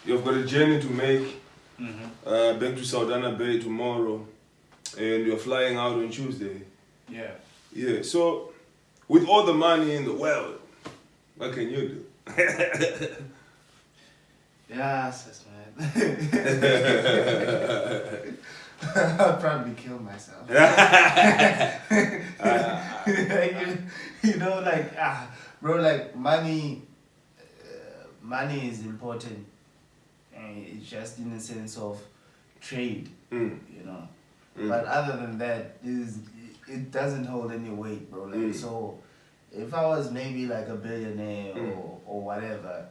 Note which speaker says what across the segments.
Speaker 1: You've got a journey to make back to Saldanha Bay tomorrow, and you're flying out on Tuesday.
Speaker 2: Yeah.
Speaker 1: Yeah, so with all the money in the world, what can you do?
Speaker 2: Yes, man. I'll probably kill myself. Bro, like money is important. And it's just in the sense of trade, But other than that, it doesn't hold any weight, bro. Like so, if I was maybe like a billionaire or whatever,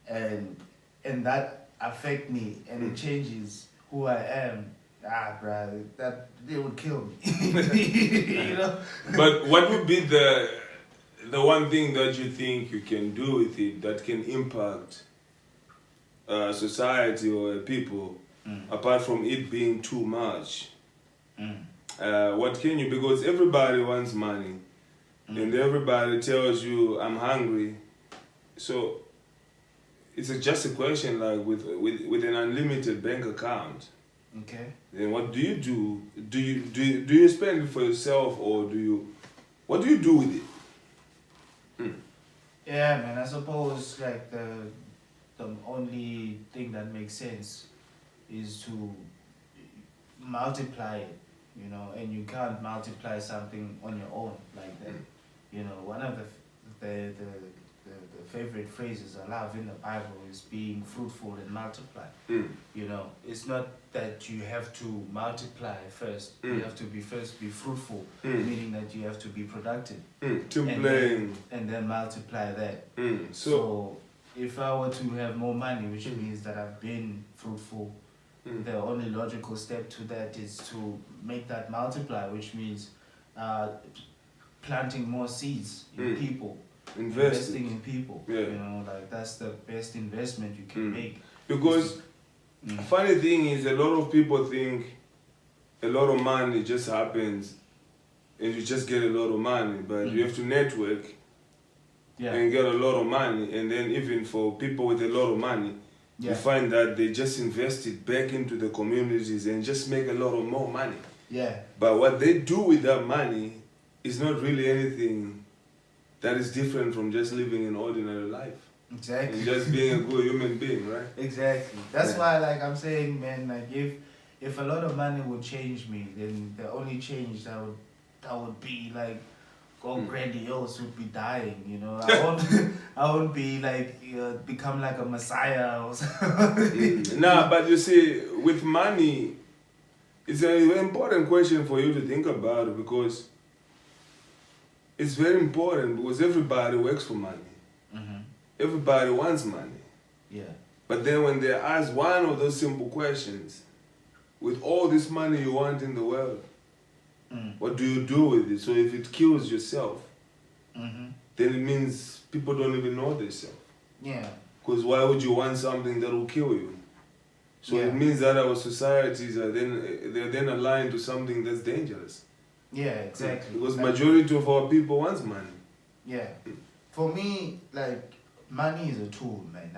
Speaker 2: and that affect me and it changes who I am, bro, that they would kill me.
Speaker 1: But what would be the one thing that you think you can do with it that can impact society or people, apart from it being too much? What can you? Because everybody wants money, and everybody tells you, "I'm hungry," so it's just a question like with an unlimited bank account.
Speaker 2: Okay.
Speaker 1: Then what do you do? Do you spend it for yourself, or what do you do with it?
Speaker 2: Yeah, man. I suppose like the only thing that makes sense is to multiply it, and you can't multiply something on your own like that. One of the favorite phrases I love in the Bible is being fruitful and multiply. It's not that you have to multiply first. You have to be fruitful, meaning that you have to be productive. And then multiply that. So if I were to have more money, which means that I've been fruitful, the only logical step to that is to make that multiply, which means planting more seeds in people. Investing in people. Like that's the best investment you can make.
Speaker 1: Because funny thing is, a lot of people think a lot of money just happens and you just get a lot of money, but you have to network and get a lot of money. And then even for people with a lot of money, you find that they just invest it back into the communities and just make a lot of more money.
Speaker 2: Yeah.
Speaker 1: But what they do with that money is not really anything that is different from just living an ordinary life.
Speaker 2: Exactly.
Speaker 1: And just being a good human being, right?
Speaker 2: Exactly. That's why, like I'm saying, man, like if a lot of money would change me, then the only change that would be like go grandiose would be dying. I won't be like become like a messiah or something.
Speaker 1: Nah, but you see, with money, it's an important question for you to think about it, because it's very important, because everybody works for money. Everybody wants money.
Speaker 2: Yeah.
Speaker 1: But then when they ask one of those simple questions, with all this money you want in the world, what do you do with it? So if it kills yourself, then it means people don't even know themselves.
Speaker 2: Yeah.
Speaker 1: Because why would you want something that will kill you? So it means that our societies are then aligned to something that's dangerous.
Speaker 2: Yeah, exactly.
Speaker 1: Because majority of our people wants money.
Speaker 2: Yeah. For me, like, money is a tool, man.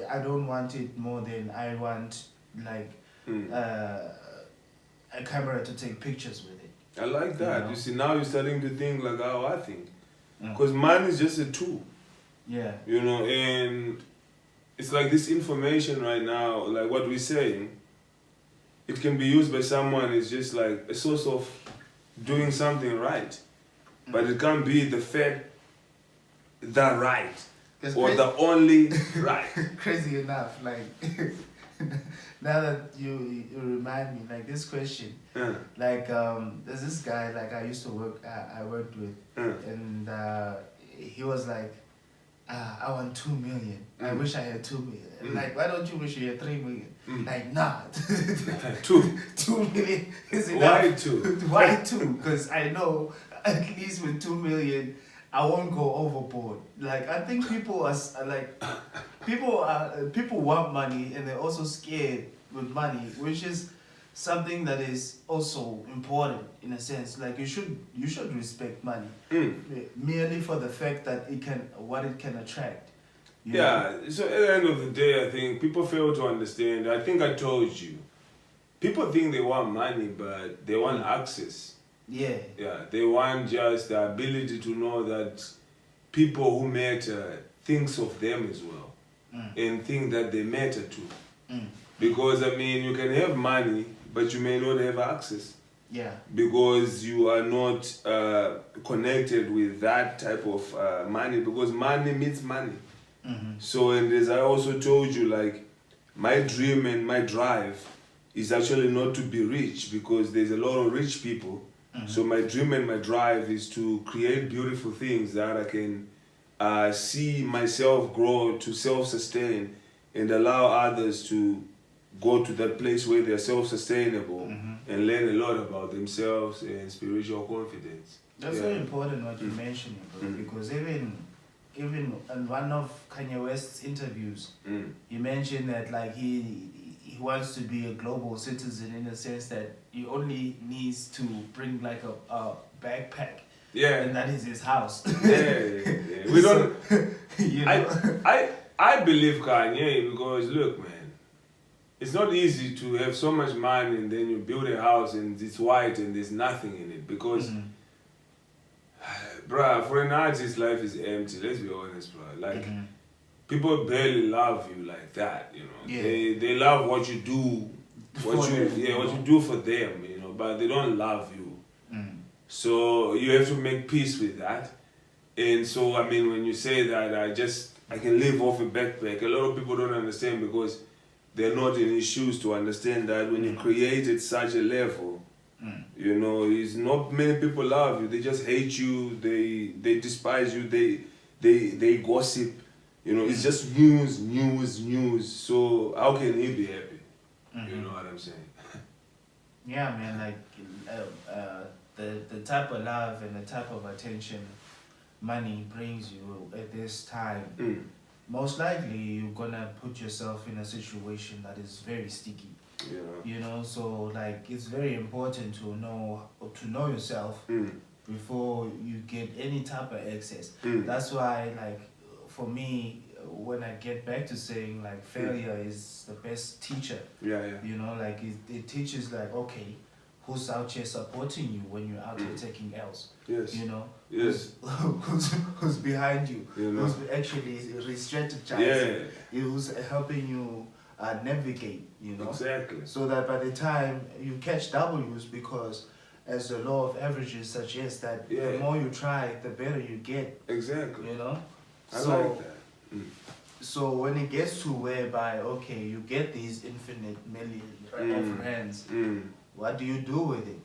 Speaker 2: I don't want it more than I want, like, a camera to take pictures with it.
Speaker 1: I like that. You see, now you're starting to think like how I think. Because money is just a tool.
Speaker 2: Yeah.
Speaker 1: And it's like this information right now, like what we're saying, it can be used by someone. It's just like a source of doing something right. But it can't be the right. Or the only right.
Speaker 2: Crazy enough, like now that you remind me, like this question, like there's this guy like I used to I worked with, and he was like, I want 2 million. I wish I had 2 million. Like, why don't you wish you had 3 million? Like, nah, 2 million is enough.
Speaker 1: Why 2?
Speaker 2: Why 2? Because I know at least with 2 million. I won't go overboard. Like, I think people are like, people want money and they're also scared with money, which is something that is also important in a sense. Like you should respect money merely for the fact that it can attract. You know?
Speaker 1: Yeah, so at the end of the day, I think people fail to understand. I think I told you. People think they want money, but they want access.
Speaker 2: Yeah.
Speaker 1: Yeah, they want just the ability to know that people who matter thinks of them as well. And think that they matter too. Because, I mean, you can have money, but you may not have access.
Speaker 2: Yeah.
Speaker 1: Because you are not connected with that type of money, because money means money. So, and as I also told you, like, my dream and my drive is actually not to be rich, because there's a lot of rich people. So my dream and my drive is to create beautiful things that I can see myself grow to self-sustain and allow others to go to that place where they're self-sustainable and learn a lot about themselves and spiritual confidence.
Speaker 2: That's very important what you mentioned, bro, because even in one of Kanye West's interviews, he mentioned that like he wants to be a global citizen in the sense that he only needs to bring like a backpack. Yeah. And that is his house.
Speaker 1: Yeah. We don't.
Speaker 2: You know?
Speaker 1: I believe Kanye, because look, man, it's not easy to have so much money and then you build a house and it's white and there's nothing in it, because, bruh, for an artist, life is empty. Let's be honest, bruh. Like, people barely love you like that, you know. Yeah. They love what you do, what you do for them, you know, but they don't love you. So you have to make peace with that. And so, I mean, when you say that I can live off a backpack, a lot of people don't understand, because they're not in his shoes to understand that when you create at such a level, you know, it's not many people love you. They just hate you. They despise you. They gossip. You know, it's just news. So how can he be happy? You know what I'm saying?
Speaker 2: Yeah, man. Like the type of love and the type of attention money brings you at this time, most likely you're gonna put yourself in a situation that is very sticky. Yeah. You know, so like it's very important to know yourself before you get any type of access. That's why, like, for me, when I get back to saying like failure is the best teacher. Yeah. You know, like it teaches like, okay, who's out here supporting you when you're out here taking L's? Yes. You know? Yes. Who's behind you? You know? Who's actually re-strategizing? Yeah. Who's helping you navigate, you know? Exactly. So that by the time you catch W's, because as the law of averages suggests that the more you try, the better you get. Exactly. You know? I like that. So when it gets to whereby, okay, you get these infinite millions of rands, what do you do with it?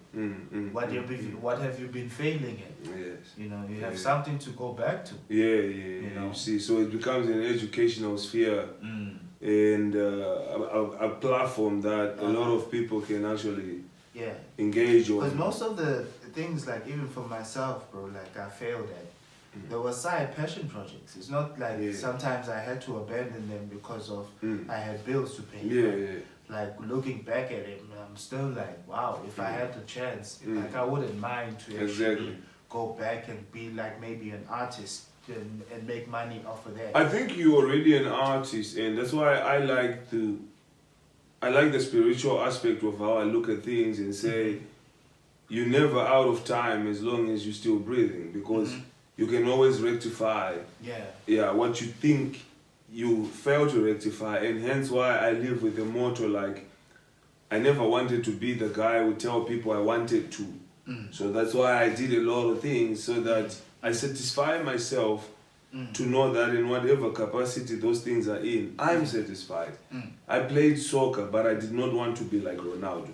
Speaker 2: What have you been failing at? Yes. You know, you have something to go back to. You know? You see, so it becomes an educational sphere and a platform that a lot of people can actually engage on. Because most of the things, like even for myself, bro, like I failed at, there were side passion projects. It's not like sometimes I had to abandon them because of I had bills to pay. Like looking back at it, I'm still like, wow, if I had the chance, like I wouldn't mind to actually go back and be like maybe an artist and make money off of that. I think you're already an artist, and that's why I like the spiritual aspect of how I look at things and say, you're never out of time as long as you're still breathing, because you can always rectify what you think you fail to rectify. And hence why I live with the motto, like, I never wanted to be the guy who tell people I wanted to. So that's why I did a lot of things, so that I satisfy myself to know that in whatever capacity those things are in, I'm satisfied. I played soccer, but I did not want to be like Ronaldo.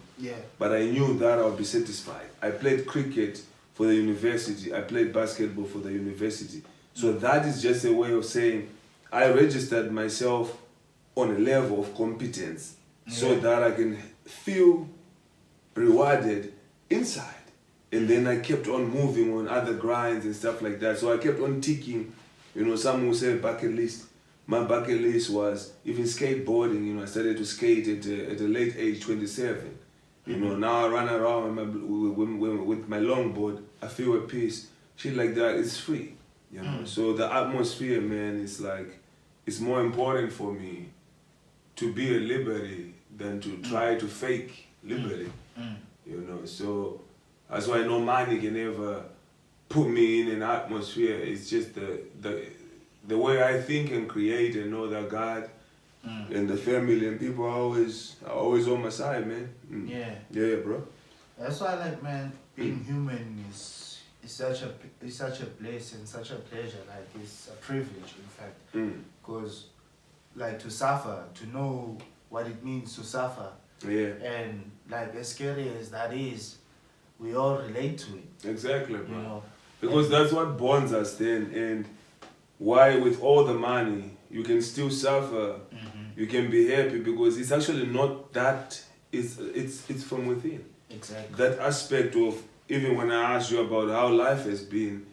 Speaker 2: But I knew that I would be satisfied. I played cricket for the university. I played basketball for the university. So that is just a way of saying I registered myself on a level of competence so that I can feel rewarded inside. And then I kept on moving on other grinds and stuff like that. So I kept on ticking, you know, some will say bucket list. My bucket list was even skateboarding. You know, I started to skate at a late age, 27. You know, now I run around with my longboard. I feel at peace. Shit like that, it's free. You know, so the atmosphere, man, is like,
Speaker 1: it's more important for me to be a liberty than to try to fake liberty. You know, so that's why no money can ever put me in an atmosphere. It's just the way I think and create and know that God and the family and people are always on my side, man. Yeah, bro.
Speaker 2: That's why, like, man, being human is such a bliss and such a pleasure. Like, it's a privilege, in fact, because like to suffer, to know what it means to suffer.
Speaker 1: Yeah.
Speaker 2: And like as scary as that is, we all relate to it.
Speaker 1: Exactly, bro.
Speaker 2: You know?
Speaker 1: Because that's what bonds us then, and why with all the money you can still suffer, you can be happy, because it's actually not that, it's from within.
Speaker 2: Exactly.
Speaker 1: That aspect of, even when I asked you about how life has been,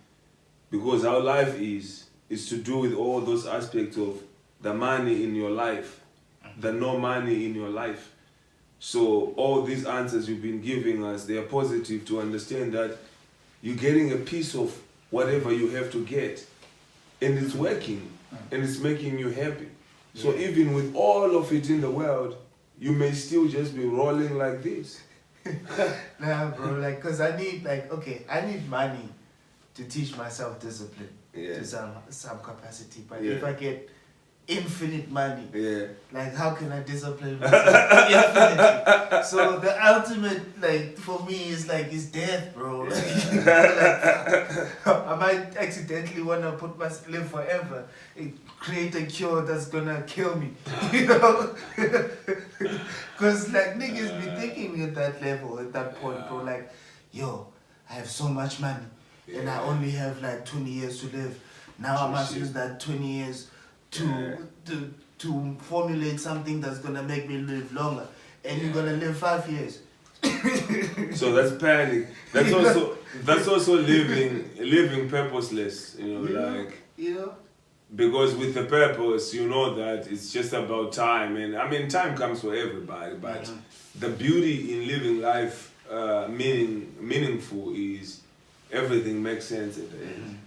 Speaker 1: because how life is to do with all those aspects of the money in your life, the no money in your life. So all these answers you've been giving us, they are positive to understand that you're getting a piece of whatever you have to get, and it's working, and it's making you happy. So even with all of it in the world, you may still just be rolling like this.
Speaker 2: Nah, bro, like, cause I need money to teach myself discipline to some capacity. But if I get infinite money, like, how can I discipline myself infinitely? So the ultimate, like, for me is death, bro. Like, I might accidentally wanna live forever, and create a cure that's gonna kill me, you know? Cause like niggas be thinking at that level, at that point, bro. Like, yo, I have so much money, and I only have like 20 years to live. Now I must use that 20 years to formulate something that's gonna make me live longer, and you're gonna live 5 years.
Speaker 1: So that's panic. That's also living purposeless.
Speaker 2: You know.
Speaker 1: Because with the purpose, you know that it's just about time, and I mean time comes for everybody. But the beauty in living life meaningful is everything makes sense at the end.